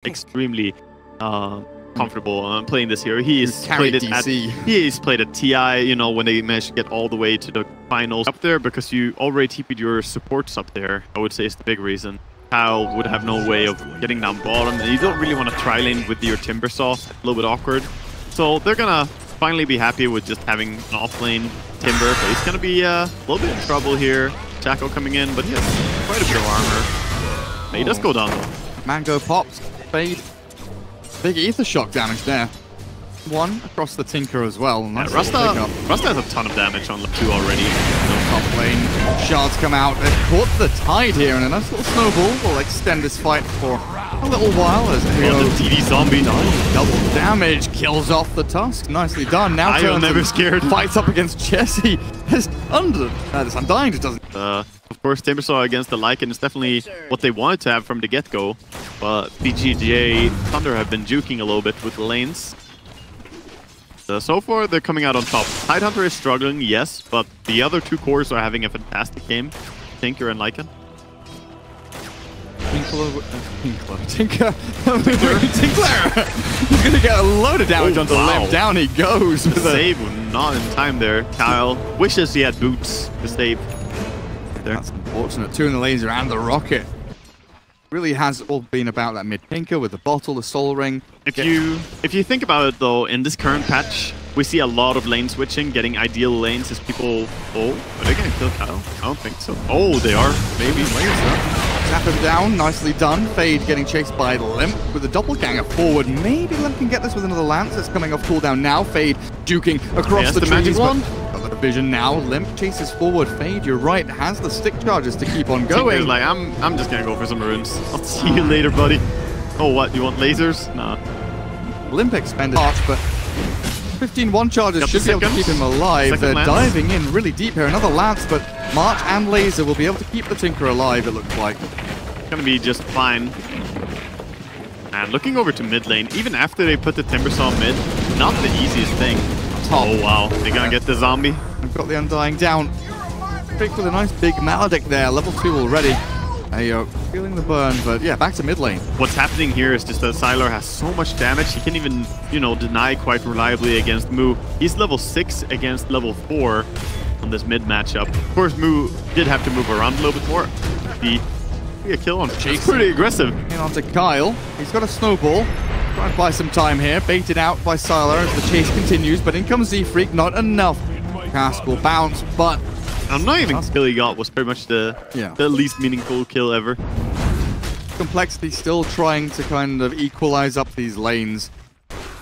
extremely comfortable playing this hero. He's played it DC. He's played at TI, you know, when they managed to get all the way to the finals up there, because you already TP'd your supports up there, I would say is the big reason. coL would have no way of getting down bottom, and you don't really want to tri-lane with your Timbersaw. A little bit awkward. So they're gonna finally be happy with just having an off-lane Timber, but he's gonna be a little bit in trouble here. Shaco coming in, but he has quite a bit of armor. He does go down though. Mango pops, fade. Big ether shock damage there. One across the Tinker as well. Nice Rasta has a ton of damage on the 2 already. Top lane. Shards come out. They've caught the tide here, and a nice little snowball will extend this fight for a little while as the TD zombie double damage kills off the Tusk. Nicely done. Now I'm never scared. Fights up against Jesse. This Undying just doesn't. Of course, Timbersaw against the Lycan is definitely what they wanted to have from the get-go, but VGJ Thunder have been juking a little bit with the lanes. So far, they're coming out on top. Tidehunter is struggling, yes, but the other 2 cores are having a fantastic game. Tinker and Lycan. Tinker. He's going to get a load of damage onto the left. Down he goes. With the save not in time there. coL wishes he had boots to save. That's unfortunate. 2 in the laser and the rocket. Really has all been about that mid Tinker with the bottle, the soul ring. If you think about it though, in this current patch, we see a lot of lane switching, getting ideal lanes as people. Oh, are they gonna kill coL? I don't think so. Oh, they are. Maybe. Tap him down, nicely done. Fade getting chased by Limp with a doppelganger forward. Maybe Limp can get this with another lance. It's coming off cooldown now. Fade duking across the trees. Got the vision now. Limp chases forward. Fade, you're right, has the stick charges to keep on going. Tinker's like, I'm just gonna go for some runes. I'll see you later, buddy. Oh, what? You want lasers? Nah. Limp expended harsh, but 15 one charges should be able to keep him alive. They're diving in really deep here. Another lance, but March and Laser will be able to keep the Tinker alive, it looks like. It's gonna be just fine. And looking over to mid lane, even after they put the Timbersaw mid, not the easiest thing. Oh wow, they're gonna get the zombie. I've got the Undying down. Pick with a nice big Maledict there, level 2 already. There you go, feeling the burn, but yeah, back to mid lane. What's happening here is just that Sylar has so much damage, he can't even, you know, deny quite reliably against Moo. He's level 6 against level 4 on this mid matchup. Of course, Moo did have to move around a little bit more. Be a kill on Jake's pretty aggressive. In onto Kyle, he's got a snowball. Trying to buy some time here, baited out by Sylar as the chase continues, but in comes Z-Freak, not enough. Cask will bounce, but I'm not even kill he got was pretty much the least meaningful kill ever. Complexity still trying to kind of equalize up these lanes.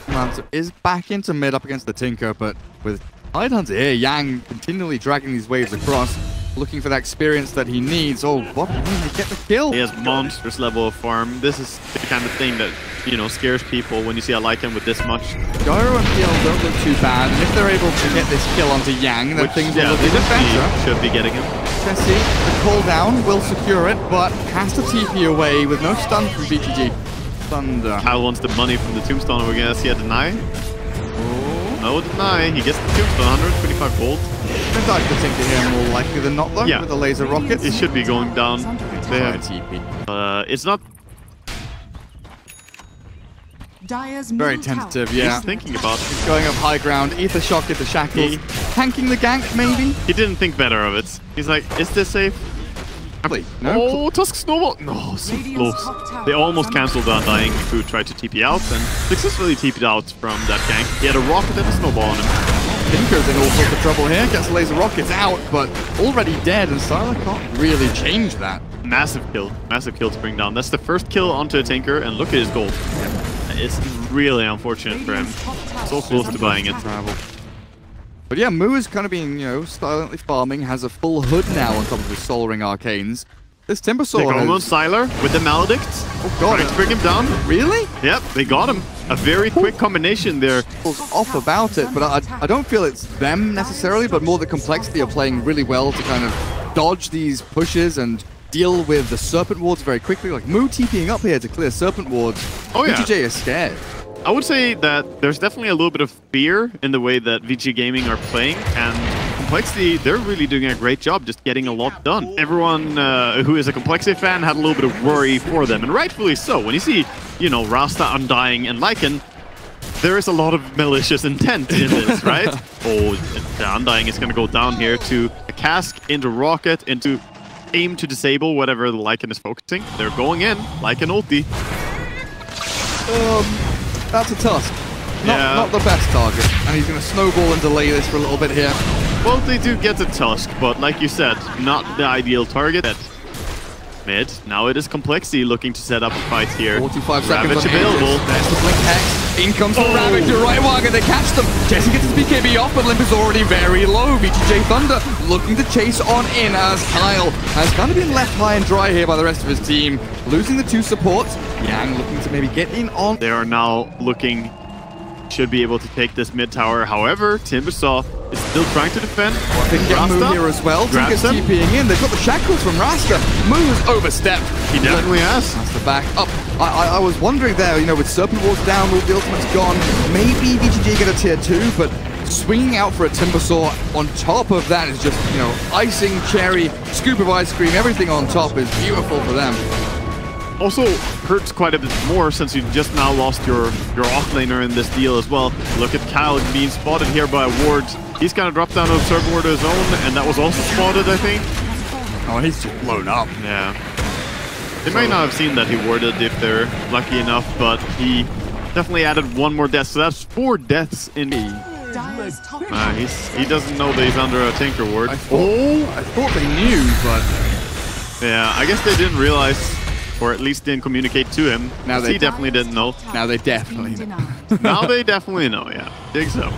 Lancer is back into mid up against the Tinker, but with Tidehunter here, Yang continually dragging these waves across, looking for that experience that he needs. Oh, what? They get the kill. He has monstrous level of farm. This is the kind of thing that, you know, scares people when you see a Lycan with this much. Gyro and PL don't look too bad, and if they're able to get this kill onto Yang, then things will look even better. Should be getting him. Jesse, the cooldown will secure it, but has to TP away with no stun from VGJ Thunder. coL wants the money from the Tombstone. We're gonna see a deny. Oh. No deny. He gets the Tombstone, 125 gold. They dodge the Tinker here more likely than not, though, with the laser rockets. It should be going down. They have TP. It's not very tentative, yeah. He's thinking about it. He's going up high ground, ether shock into shackles. Tanking the gank, maybe? He didn't think better of it. He's like, is this safe? No. Oh, Tusk snowball! No, so close. They almost cancelled the Undying who tried to TP out and successfully TP'd out from that gank. He had a rocket and a snowball on him. Tinker's in all sorts of trouble here. Gets laser rockets out, but already dead, and Sylar can't really change that. Massive kill to bring down. That's the first kill onto a Tinker, and look at his gold. It's really unfortunate for him. So close to buying it. But yeah, Moo is kind of being, you know, silently farming, has a full hood now on top of his Soul Ring Arcanes. This Timbersaw They got him on Sylar with the Maledict. Oh god. Trying to bring him down. Really? Yep, they got him. A very quick combination there. Off about it, but I don't feel it's them necessarily, but more the complexity of playing really well to kind of dodge these pushes and deal with the Serpent Wards very quickly. Like Moo TPing up here to clear Serpent Wards. Oh yeah. VGJ is scared. I would say that there's definitely a little bit of fear in the way that VG Gaming are playing, and Complexity, they're really doing a great job just getting a lot done. Everyone who is a Complexity fan had a little bit of worry for them, and rightfully so. When you see, you know, Rasta, Undying, and Lycan, there is a lot of malicious intent in this, right? Oh, the Undying is going to go down here to a cask, into Rocket, into aim to disable whatever the Lycan is focusing. They're going in, Lycan ulti. That's a Tusk. Not the best target. And he's going to snowball and delay this for a little bit here. Well, they do get the Tusk, but like you said, not the ideal target. Mid. Now it is Complexity looking to set up a fight here. 45 seconds Ravage available. There's the Blink Hex. In comes the Ravage. You're right, Waga. They catch them. Jesse gets his BKB off, but Limp is already very low. VGJ Thunder looking to chase on in as Kyle has kind of been left high and dry here by the rest of his team. Losing the 2 supports. Yang looking to maybe get in on. They are now looking, should be able to take this mid tower. However, Timbersaw is still trying to defend. They can get Moo here as well. Tinker's TPing in. They've got the shackles from Rasta. Moo has overstepped. He definitely has. Rasta back up. I was wondering there, you know, with Serpent Wars down, with the ultimate's gone, maybe VGJ get a tier 2, but swinging out for a Timbersaw on top of that is just, you know, icing, cherry, scoop of ice cream, everything on top is beautiful for them. Also hurts quite a bit more since you just now lost your offlaner in this deal as well. Look at Kyle being spotted here by Ward. He's kind of dropped down on Serpent Ward of his own, and that was also spotted, I think. Oh, he's just blown up. Yeah. They might not have seen that he warded if they're lucky enough, but he definitely added 1 more death, so that's 4 deaths in he doesn't know that he's under a Tinker ward. I thought they knew, but yeah, I guess they didn't realize, or at least didn't communicate to him. Now he definitely didn't know. Now they definitely know. Now they definitely know, yeah. Think so.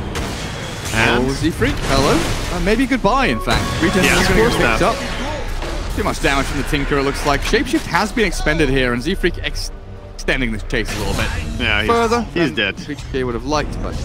And Z-Freak, hello. Maybe goodbye, in fact. Regen is going to get picked up. Too much damage from the Tinker, it looks like. Shapeshift has been expended here, and Z-Freak extending this chase a little bit. Yeah, further. He's dead. VGJ would have liked, but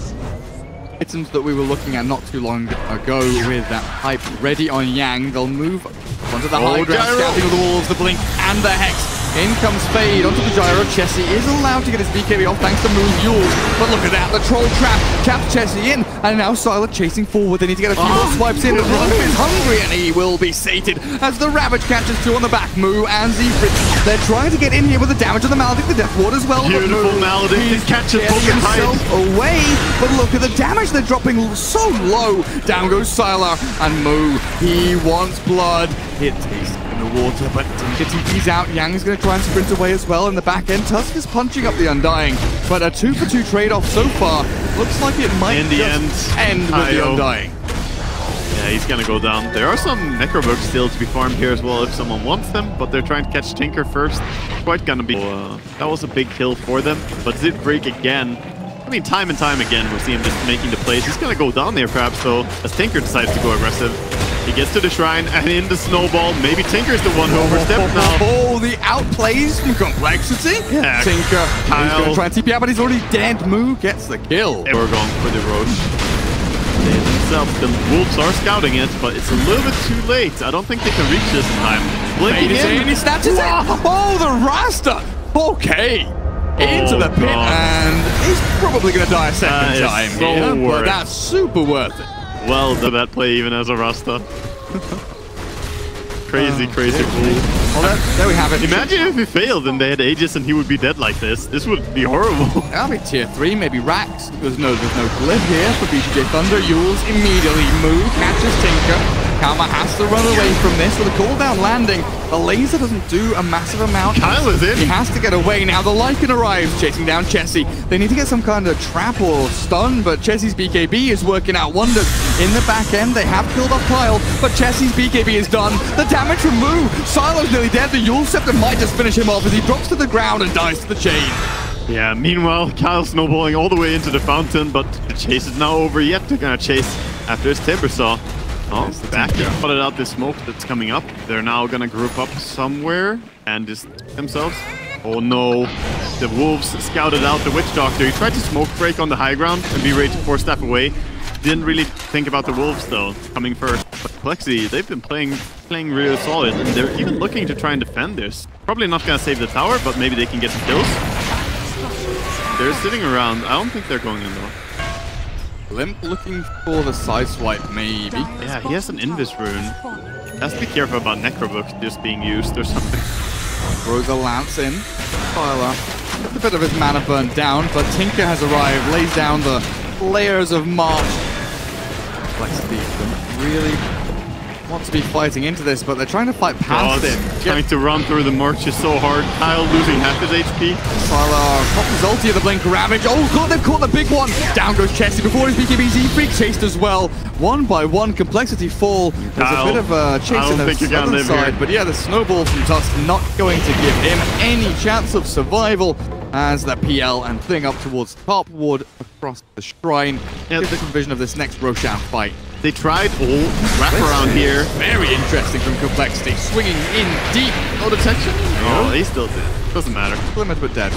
items that we were looking at not too long ago with that hype ready on Yang. They'll move onto the high ground, scouting the walls, the Blink, and the Hex. In comes Fade onto the Gyro. Chessie is allowed to get his BKB off thanks to Moon Yules. But look at that, the Troll Trap traps Chessie in. And now Sylar chasing forward. They need to get a few more swipes in. And Ron is hungry and he will be sated as the Ravage catches 2 on the back. Moo and Z-Freak. They're trying to get in here with the damage of the Maledict, the Death Ward as well. Beautiful Maledict. He catches himself away. But look at the damage they're dropping so low. Down goes Sylar and Moo. He wants blood. It tastes in the water, but Tinker TP's out. Yang is going to try and sprint away as well in the back end. Tusk is punching up the Undying, but a 2-for-2 trade-off so far. Looks like it might end with the Undying. Yeah, he's going to go down. There are some Necrobooks still to be farmed here as well if someone wants them, but they're trying to catch Tinker first. Quite going to be... that was a big kill for them, but did break again. I mean, time and time again, we see him just making the plays. He's going to go down there perhaps, though, as Tinker decides to go aggressive. He gets to the shrine, and in the snowball, maybe Tinker's the one who overstepped now. Oh, the outplays from Complexity. Yeah, Tinker, he's going to try and TP out, but he's already dead. Moo gets the kill. We're going for the Roche. They themselves, the Wolves are scouting it, but it's a little bit too late. I don't think they can reach this in time. Blinking in. He snatches it. Oh, the Rasta. Okay. Into the pit, and he's probably going to die a second time here, but that's super worth it. Well, that play even as a Rasta. Crazy cool. Well, there we have it. Imagine if he failed and they had Aegis and he would be dead like this. This would be horrible. That'll be tier 3, maybe Rax. There's no glyph here for VGJ Thunder. Yules immediately move, catches Tinker. Karma has to run away from this with a cooldown landing. The laser doesn't do a massive amount. Kyle is in. He has to get away. Now the Lycan arrives, chasing down Chessie. They need to get some kind of trap or stun, but Chessie's BKB is working out wonders. In the back end, they have killed off Kyle, but Chessie's BKB is done. The damage from Moo. Silo's nearly dead. The Yule Scepter might just finish him off as he drops to the ground and dies to the chain. Yeah, meanwhile, Kyle snowballing all the way into the fountain, but the chase is now over. Yet they're gonna chase after his Timbersaw. Oh, back there. Spotted out this smoke that's coming up. They're now gonna group up somewhere and just themselves. Oh no. The Wolves scouted out the Witch Doctor. He tried to smoke break on the high ground and be ready to force step away. Didn't really think about the Wolves though, coming first. But Complexity, they've been playing really solid, and they're even looking to try and defend this. Probably not gonna save the tower, but maybe they can get some kills. They're sitting around. I don't think they're going in though. Limp looking for the side swipe, maybe. Yeah, he has an Invis rune. Has to be careful about Necrobook just being used or something. Throws a lance in. Tyler gets a bit of his mana burned down, but Tinker has arrived, lays down the layers of March. Complexity really want to be fighting into this, but they're trying to fight past it. Trying to run through the March is so hard. Kyle losing half his HP. Tyler pops his ulti at the Blink Ravage. Oh god, they've caught the big one. Down goes Chessie before his BKB Z-Freak chased as well. One by one, Complexity fall. There's Kyle, a bit of a chase on the southern side, but yeah, the snowball from Tusk not going to give him any chance of survival as that PL and Thing up towards top ward across the shrine. Give us some vision of this next Roshan fight. They tried all wrap around here. Very interesting from Complexity, swinging in deep. No detection? Oh, he still did. Doesn't matter. Limit but dead.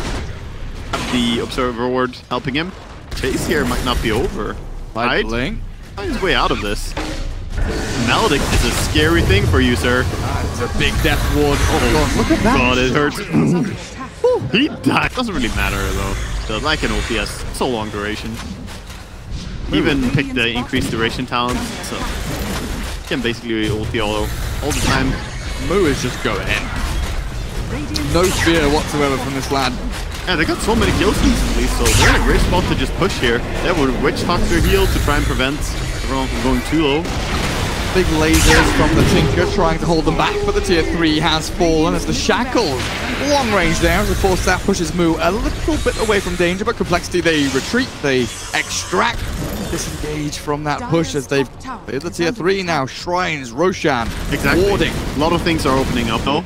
The Observer Ward helping him. Chase here might not be over. Right? Link. Find his way out of this. Maledict is a scary thing for you, sir. It's a big death ward. Oh god, look at that. God, it hurts. He died. Doesn't really matter though. So like an OPS, so long duration. Even pick the increased duration talent, so you can basically ulti all the time. Moo is just going in. No fear whatsoever from this lad. Yeah, they got so many kills recently, so they're in a great spot to just push here. They would Witch Doctor heal to try and prevent everyone from going too low. Big lasers from the Tinker trying to hold them back, but the tier 3 has fallen as the Shackles. Long range there, as of course that pushes Moo a little bit away from danger, but Complexity, they retreat, they extract, disengage from that push as they've cleared the tier 3 now. Shrines, Roshan, warding. A lot of things are opening up though.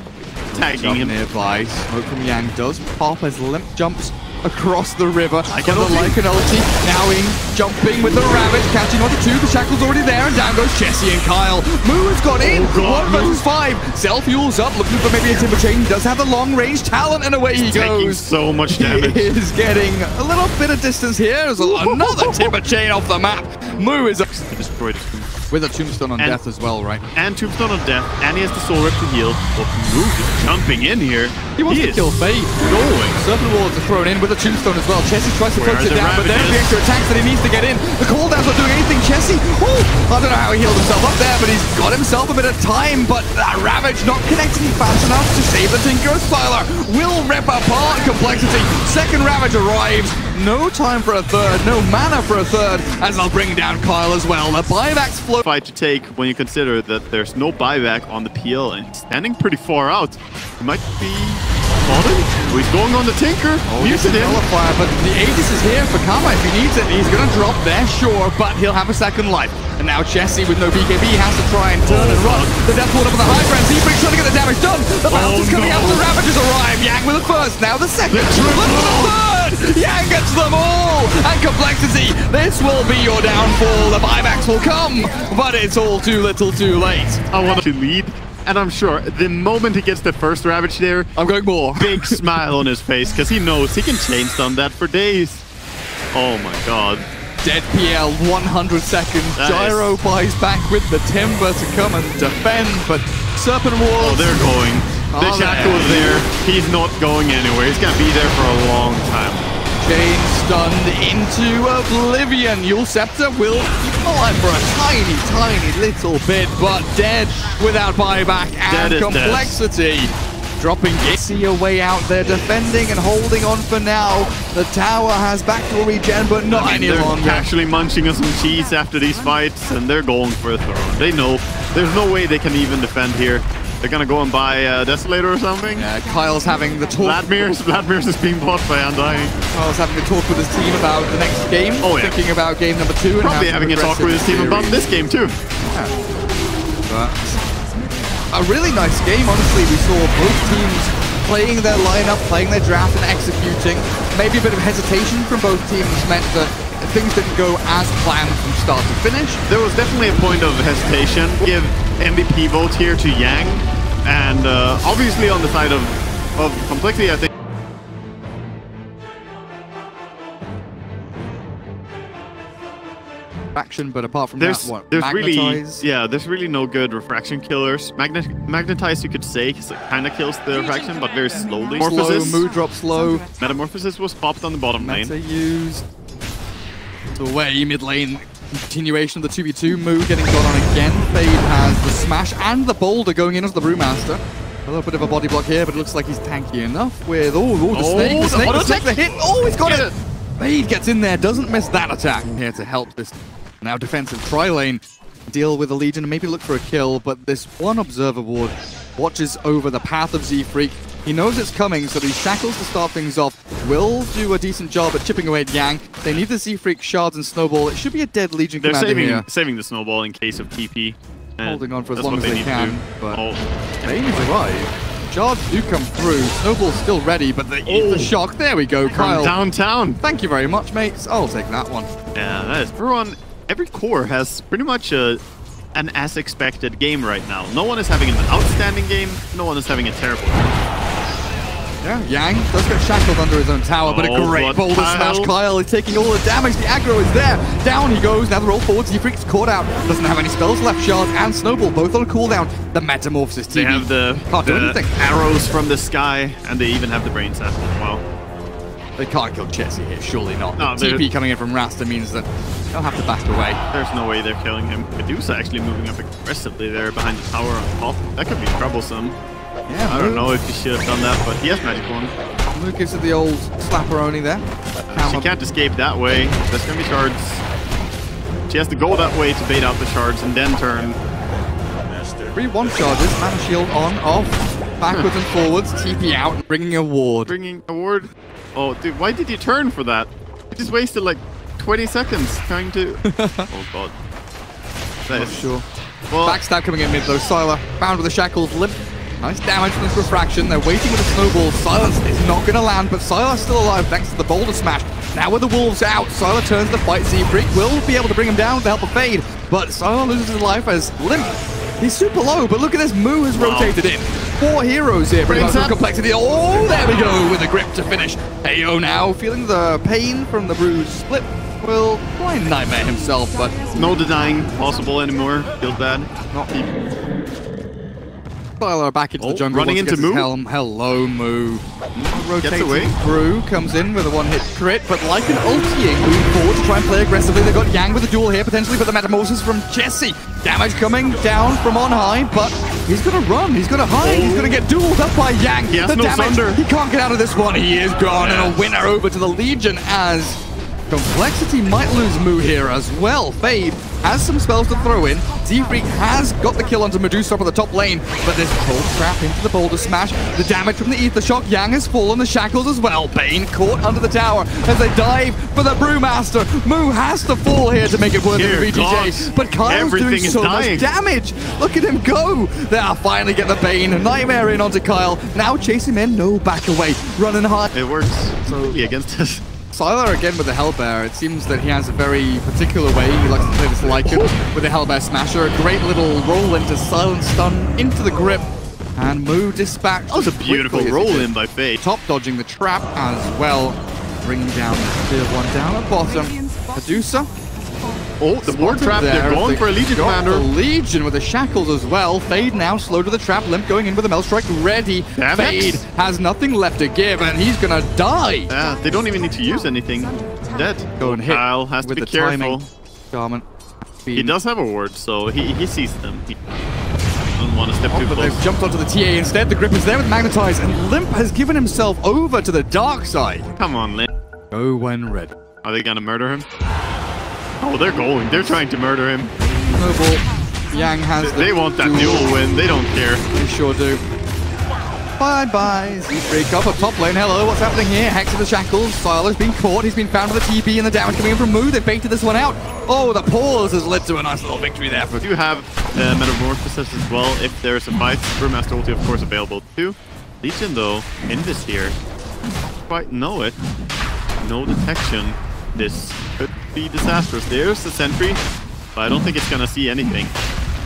Tagging him nearby. Smoke from Yang does pop as Limp jumps across the river. Like an ulti. Now in, jumping with the Ravage, catching onto 2. The Shackle's already there, and down goes Chessie and Kyle. Moo has got in. 1 versus 5. Self-fuels up, looking for maybe a Timber Chain. Does have the long range talent, and away he goes. Taking so much damage. He is getting a little bit of distance here. There's another Timber Chain off the map. Moo is destroyed his Tombstone. With a Tombstone on Death as well, right? And Tombstone on Death, and he has the Soul Rip to heal. But Moo is jumping in here. He wants to kill Fate. Going. Serpent Wards are thrown in with a Tombstone as well. Chessie tries to focus it down, but there's the extra attacks that he needs to get in. The cooldowns not doing anything. Chessie, I don't know how he healed himself up there, but he's got himself a bit of time. But that Ravage not connecting fast enough to save the Tinker. Styler will rip apart Complexity. Second Ravage arrives. No time for a third, no mana for a third, as they'll bring down Kyle as well. The buyback's flow. Fight to take when you consider that there's no buyback on the PL and he's standing pretty far out. He might be spotted. Oh, he's going on the Tinker. Muted him. But the Aegis is here for Kama if he needs it. He's going to drop there, sure, but he'll have a second life. And now Chessie with no BKB has to try and turn and run. The Death Ward up on the high ground. Z-Freak trying to get the damage done. The bounce is coming out. The Ravages arrive. Yang with the first, now the second. Look for the third. Yang gets them all. And Complexity, this will be your downfall. The buybacks will come, but it's all too little too late. I want to lead. And I'm sure the moment he gets the first Ravage there, I'm going more. Big smile on his face because he knows he can chain stun that for days. Oh my god. Dead PL, 100 seconds. Gyro buys back with the Timber to come and defend, but Serpent Ward. Oh, they're going. The Shackle is there. He's not going anywhere. He's going to be there for a long time. Chain stunned into oblivion. Yule Scepter will keep alive for a tiny, tiny little bit, but dead without buyback and Complexity. Dropping Gissy away out there, defending and holding on for now. The tower has back to regen, but not any longer. They're actually munching on some cheese after these fights, and they're going for a throne. They know there's no way they can even defend here. They're gonna go and buy a Desolator or something. Yeah, Kyle's having the talk. Vladmir's is being bought by Undying. Kyle's having a talk with his team about the next game. Oh yeah. Thinking about game number 2. And probably having a talk with his team about this game too. Yeah. But a really nice game, honestly. We saw both teams playing their lineup, playing their draft and executing. Maybe a bit of hesitation from both teams meant that things didn't go as planned from start to finish. There was definitely a point of hesitation. Give MVP vote here to Yang, and obviously on the side of Complexity, I think. Refraction, but apart from that, what? There's really no good refraction killers. Magnetize, you could say, kind of kills the refraction, but very slowly. Slow, mood drop slow. Metamorphosis was popped on the bottom lane. Used. away mid lane. Continuation of the 2v2. Moo getting gone on again. Fade has the smash and the boulder going in as the Brewmaster. A little bit of a body block here, but it looks like he's tanky enough with... Oh, the snake, the hit. Oh, he's got it. Fade gets in there, doesn't miss that attack. Here to help this now defensive tri-lane deal with the Legion and maybe look for a kill, but this one Observer Ward watches over the path of Z-Freak. He knows it's coming, so these shackles to start things off will do a decent job at chipping away at Yang. They need the Z-Freak shards and snowball. It should be a dead Legion commander here. They're saving the snowball in case of TP. Holding on for as long as they can, but Bane has arrived. Shards do come through. Snowball's still ready, but the shock. There we go, Kyle. From downtown. Thank you very much, mates. I'll take that one. Yeah, that is. Everyone, every core has pretty much an as-expected game right now. No one is having an outstanding game. No one is having a terrible game. Yeah, Yang does get shackled under his own tower, but a great boulder smash. Kyle is taking all the damage. The aggro is there. Down he goes. Now the roll forward. Z-Freak's caught out. Doesn't have any spells left. Shards and Snowball both on a cooldown. The Metamorphosis TV. They have the arrows from the sky, and they even have the brain set as well. They can't kill Jesse here, surely not. No, TP coming in from Rasta means that they'll have to back away. There's no way they're killing him. Medusa actually moving up aggressively there behind the tower on top. That could be troublesome. Yeah, I don't know if he should have done that, but he has Magic Wand. Luke gives it the old slapper only there. She can't escape that way. There's going to be shards. She has to go that way to bait out the shards and then turn. 3-1 charges, mana shield on, off, backwards and forwards, TP out, and bringing a ward. Bringing a ward? Oh, dude, why did you turn for that? You just wasted like 20 seconds trying to... Oh, God. Not sure. Well, backstab coming in mid though. Sylar bound with the shackles, limp. Nice damage from this refraction. They're waiting with a snowball. Silence is not going to land, but Sylar's still alive thanks to the boulder smash. Now with the wolves out, Sylar turns the fight. Z-Freak will be able to bring him down with the help of Fade, but Sylar loses his life as Limp. He's super low, but look at this. Moo has rotated in. 4 heroes here, bringing some complexity. Oh, there we go with a grip to finish. AO now feeling the pain from the bruise split. Will try and nightmare himself, but no denying possible anymore. Feels bad. Not Sylar back into the jungle. Running into Moo. Hello, Moo. Gets away. Through, comes in with a one-hit crit, but like an ulting, moving forward to try and play aggressively. They've got Yang with a duel here, potentially for the Metamorphosis from Jesse. Damage coming down from on high, but he's going to run, he's going to hide, he's going to get dueled up by Yang. He has no thunder. He can't get out of this one. He is gone, and a winner over to the Legion as Complexity might lose Moo here as well. Fade has some spells to throw in. Z-Freak has got the kill onto Medusa up on the top lane, but there's cold trap into the boulder smash. The damage from the Ether Shock. Yang has fallen, the shackles as well. Bane caught under the tower as they dive for the Brewmaster. Moo has to fall here to make it worth it for VGJ, but Kyle's doing so much damage. Look at him go. There, finally get the Bane. Nightmare in onto Kyle. Now chase him in, no back away. Running hard. It works so against us. Sylar again with the Hellbear. It seems that he has a very particular way he likes to play this Lycan with the Hellbear Smasher. A great little roll into silent stun into the grip. And Moo dispatched. That was a beautiful roll in by Fade. Top dodging the trap as well. Bringing down the tier 1 down at bottom. Medusa. Oh, the ward trap. They're going for a Legion commander. The Legion with the shackles as well. Fade now slow to the trap. Limp going in with a Mel Strike ready. Fade has nothing left to give, and he's gonna die. Yeah, they don't even need to use anything. Dead. Go and hit. Kyle has to be careful. Garment. He does have a ward, so he sees them. He doesn't want to step too close. They've jumped onto the TA instead. The grip is there with Magnetize, and Limp has given himself over to the dark side. Come on, Limp. Go when ready. Are they gonna murder him? Oh, they're going. They're trying to murder him. Snowball. Yang has They want that duel win. They don't care. They sure do. Bye-bye. Z-Freak up top lane. Hello, what's happening here? Hex of the shackles. Sylar's been caught. He's been found with a TP and the damage coming in from Moo. They've baited this one out. Oh, the pause has led to a nice little victory there. We do have Metamorphosis as well if there's a fight. Brewmaster ulti, of course, available too. Legion, though, in this here. Quite know it. No detection. This could be disastrous. There's the sentry, but I don't think it's gonna see anything.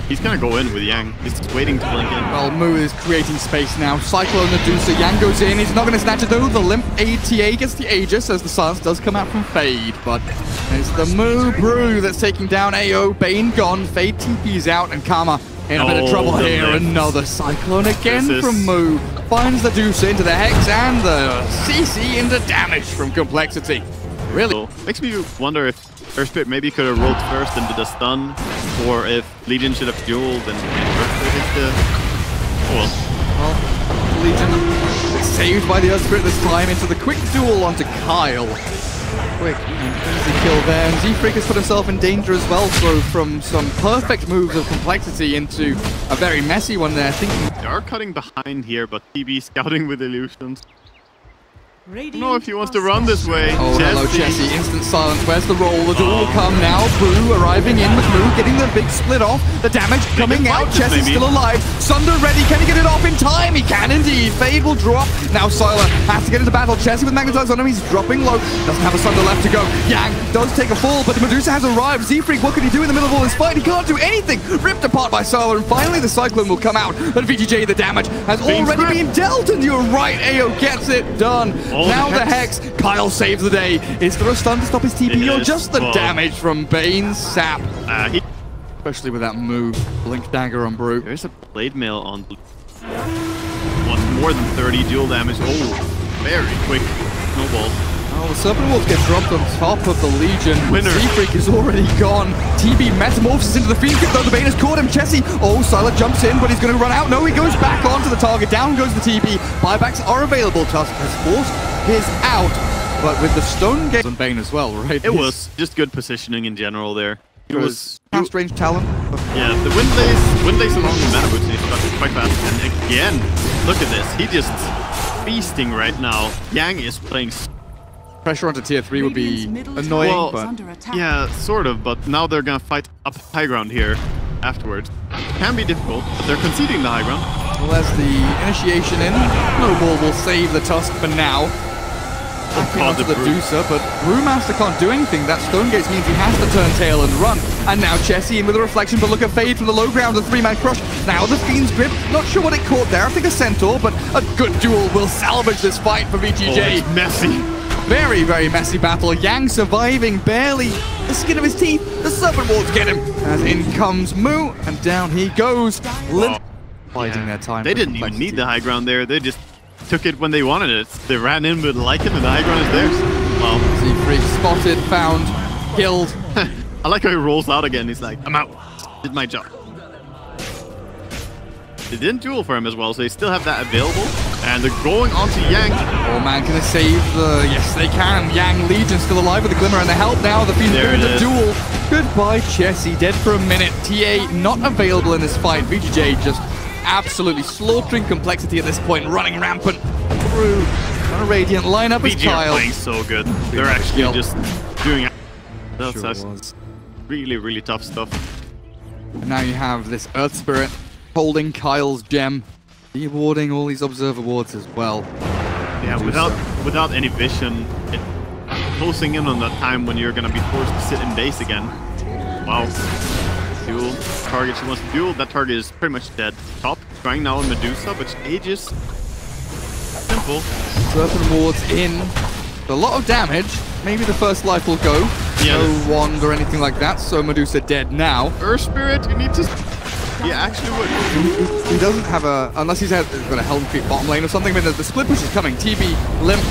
He's gonna go in with Yang. He's just waiting to blink in. Well, Moo is creating space now. Cyclone Medusa. Yang goes in. He's not gonna snatch it though. The Limp ATA gets the Aegis as the silence does come out from Fade, but it's the Moo Brew that's taking down AO. Bane gone. Fade TP's out, and Karma in a bit of trouble here. Another Cyclone again from Moo. Finds the Deuce into the Hex and the CC into damage from Complexity. Really? So, makes me wonder if Earthspirit maybe could have rolled first and did a stun, or if Legion should have dueled and Earthspirit is the... Oh well. Well, Legion saved by the Earthspirit this time into the quick duel onto Kyle. Quick and easy kill there, and Z-Freak has put himself in danger as well, so from some perfect moves of complexity into a very messy one there. They are cutting behind here, but TB scouting with illusions. I don't know if he wants to run this way. Oh, hello, Chessie. Instant silence. Where's the roll? The duel will come now. Brew arriving in with Moo, getting the big split off. The damage coming out. Chessie's still alive. Sunder ready. Can he get it off in time? He can indeed. Fade will drop. Now Sylar has to get into battle. Chessie with Magnetized on him. He's dropping low. Doesn't have a Sunder left to go. Yang does take a fall, but the Medusa has arrived. Z-Freak, what can he do in the middle of all this fight? He can't do anything. Ripped apart by Sylar, and finally the Cyclone will come out. But VGJ, the damage has already been dealt, and you're right. AO gets it done. Now the Hex. Kyle saves the day. Is there a stun to stop his TP or just the damage from Bane's sap? Especially with that move. Blink Dagger on Brew. There's a Blade Mail on Blue. Wants more than 30 dual damage. Oh, very quick snowball. Oh, the Serpent Wolf gets dropped on top of the Legion. Winner. Z-Freak is already gone. TB metamorphoses into the Fiend Grip, though the Bane has caught him. Chessie, oh, Sylar jumps in, but he's going to run out. No, he goes back onto the target. Down goes the TB. Buybacks are available. Tusk has forced his out, but with the Stone Gate and Bane as well, right? It was just good positioning in general there. It was fast range talent. Yeah, the wind lays along the meta, which is quite fast. And again, look at this. He just feasting right now. Yang is playing. Pressure onto tier 3 would be annoying, well, but yeah, sort of. But now they're gonna fight up high ground here afterwards. Can be difficult, but they're conceding the high ground. Well, there's the initiation in. Snowball will save the Tusk for now. Onto the Medusa, but Brewmaster can't do anything. That Stone Gates means he has to turn tail and run. And now Chessie in with a reflection, but look at Fade from the low ground, the 3-man crush. Now the Fiend's Grip, not sure what it caught there. I think a Centaur, but a good duel will salvage this fight for VGJ. Oh, it's messy. Very, very messy battle. Yang surviving barely the skin of his teeth. The Serpent Wolves get him. As in comes Moo, and down he goes. Biding their time. They didn't even need the high ground there. They just took it when they wanted it. They ran in with Lycan, and the high ground is theirs. Wow. Z-Freak spotted, found, killed. I like how he rolls out again. He's like, I'm out. Did my job. They didn't duel for him as well, so they still have that available. And they're going on to Yang. Oh man, can they save the... Yes, they can. Yang Legion still alive with the Glimmer and the help now. The Fiend in the duel. Goodbye, Chessie. Dead for a minute. TA not available in this fight. VGJ just absolutely slaughtering complexity at this point, running rampant through a Radiant lineup as Kyle. Playing so good. They're actually just doing... That's really, really tough stuff. And now you have this Earth Spirit holding Kyle's gem, rewarding all these Observer wards as well. Yeah, without any vision, closing in on that time when you're going to be forced to sit in base again. Wow. Duel. Target she wants to duel. That target is pretty much dead. Top. Trying now on Medusa, but ages. Simple. Serpent wards in. A lot of damage. Maybe the first life will go. Yeah. No wand or anything like that, so Medusa dead now. Earth Spirit, you need to... Yeah, actually would. He doesn't have a... Unless he's got a Helm Creep bottom lane or something. I mean, the split push is coming. TB, Limp,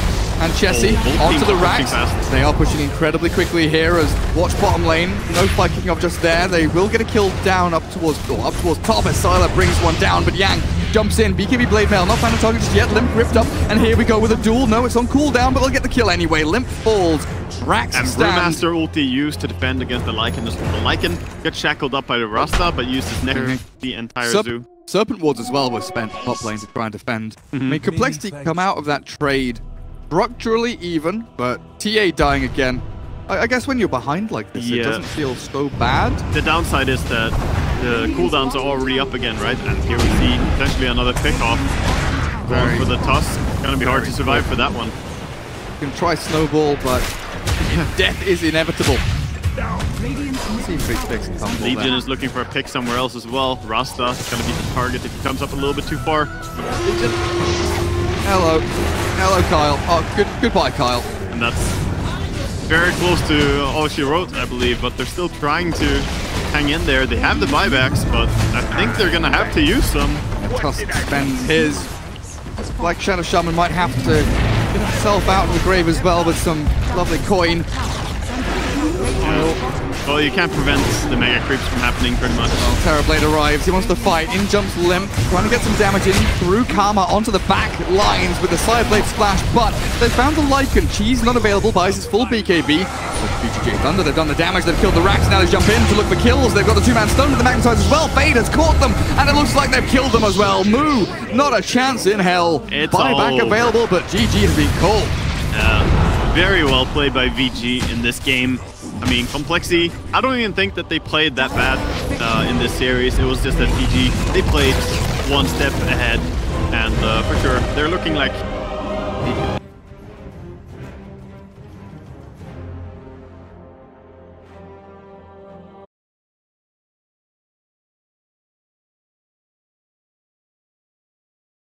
and Chessie onto the racks. They are pushing incredibly quickly here as watch bottom lane. No fight kicking off just there. They will get a kill down up towards top as Sylar brings one down, but Yang jumps in. BKB Blade Mail, not finding a target just yet. Limp ripped up, and here we go with a duel. No, it's on cooldown, but they'll get the kill anyway. Limp falls. Rax and Brewmaster ulti used to defend against the Lycan. The Lycan gets shackled up by the Rasta, but used his neck the entire zoo. Serpent wards as well were spent top lane to try and defend. I mean, complexity come out of that trade structurally even, but TA dying again. I guess when you're behind like this, it doesn't feel so bad. The downside is that the cooldowns are already up again, right? And here we see potentially another pick-off going for the Tusk. Gonna be hard to survive for that one. You can try Snowball, but death is inevitable. Legion is looking for a pick somewhere else as well. Rasta is going to be the target if he comes up a little bit too far. Legion. Hello. Hello, Kyle. Oh, goodbye, Kyle. And that's very close to all she wrote, I believe, but they're still trying to hang in there. They have the buybacks, but I think they're going to have to use them. Tusk spends his. Like Shadow Shaman might have to get himself out of the grave as well with some lovely coin. Well, you can't prevent the mega creeps from happening pretty much. Well, Terrorblade arrives. He wants to fight. In jumps Limp, trying to get some damage in through Karma onto the back lines with the side blade splash, but they found the Lycan. Cheese not available, buys his full BKB. With VGJ Thunder, they've done the damage, they've killed the racks, now they jump in to look for kills. They've got the two-man stun to the magnetize as well. Fade has caught them, and it looks like they've killed them as well. Moo, not a chance in hell. Buyback available, but GG has been called. Very well played by VG in this game. I mean, Complexity, I don't even think that they played that bad in this series. It was just that VG, they played one step ahead. And for sure, they're looking like